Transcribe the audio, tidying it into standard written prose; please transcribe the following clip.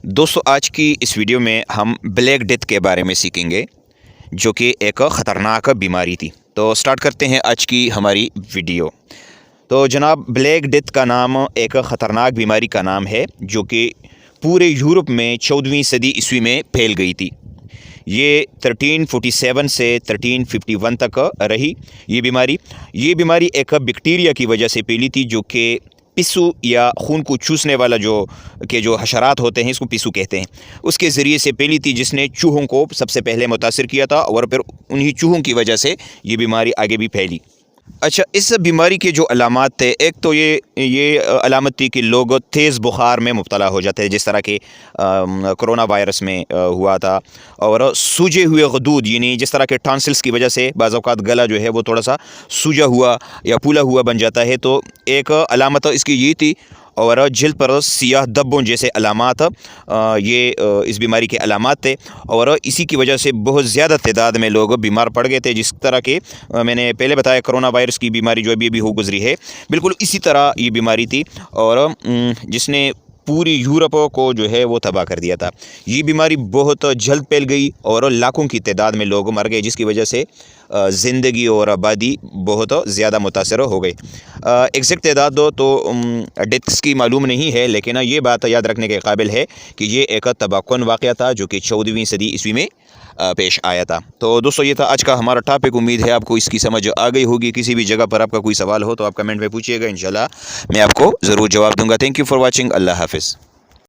دوستو آج کی اس ویڈیو میں ہم بلیک ڈیتھ کے بارے میں سیکھیں گے جو کہ ایک خطرناک بیماری تھی۔ تو سٹارٹ کرتے ہیں آج کی ہماری ویڈیو۔ تو جناب بلیک ڈیتھ کا نام ایک خطرناک بیماری کا نام ہے جو کہ پورے یورپ میں 14ویں صدی عیسوی میں پھیل گئی تھی۔ یہ 1347 سے 1351 تک رہی یہ بیماری ایک بیکٹیریا کی وجہ سے پھیلی تھی جو کہ پسو یا خون کو چوسنے والا جو حشرات ہوتے ہیں، اس کو پسو کہتے ہیں، اس کے ذریعے سے پھیلی تھی، جس نے چوہوں کو سب سے پہلے متاثر کیا تھا اور پھر انہی چوہوں کی وجہ سے یہ بیماری آگے بھی پھیلی۔ اچھا، اس بیماری کے جو علامات تھے، ایک تو یہ علامت تھی کہ لوگ تیز بخار میں مبتلا ہو جاتے ہیں، جس طرح کہ کرونا وائرس میں ہوا تھا، اور سوجے ہوئے غدود، یعنی جس طرح کے ٹانسلس کی وجہ سے بعض اوقات گلا جو ہے وہ تھوڑا سا سوجا ہوا یا پھولا ہوا بن جاتا ہے، تو ایک علامت اس کی یہ تھی۔ اور جلد پر سیاہ دبوں جیسے علامات، یہ اس بیماری کے علامات تھے، اور اسی کی وجہ سے بہت زیادہ تعداد میں لوگ بیمار پڑ گئے تھے۔ جس طرح کہ میں نے پہلے بتایا کرونا وائرس کی بیماری جو ابھی ہو گزری ہے، بالکل اسی طرح یہ بیماری تھی، اور جس نے پوری یورپ کو جو ہے وہ تباہ کر دیا تھا۔ یہ بیماری بہت جلد پھیل گئی اور لاکھوں کی تعداد میں لوگ مر گئے، جس کی وجہ سے زندگی اور آبادی بہت زیادہ متاثر ہو گئی۔ ایگزیکٹ تعداد تو ڈیتھس کی معلوم نہیں ہے، لیکن یہ بات یاد رکھنے کے قابل ہے کہ یہ ایک تباہ کن واقعہ تھا جو کہ 14ویں صدی عیسوی میں پیش آیا تھا۔ تو دوستو یہ تھا آج کا ہمارا ٹاپک۔ امید ہے آپ کو اس کی سمجھ آ گئی ہوگی۔ کسی بھی جگہ پر آپ کا کوئی سوال ہو تو آپ کمنٹ میں پوچھیے گا، انشاءاللہ میں آپ کو ضرور جواب دوں گا۔ Thank you for watching. Allah حافظ۔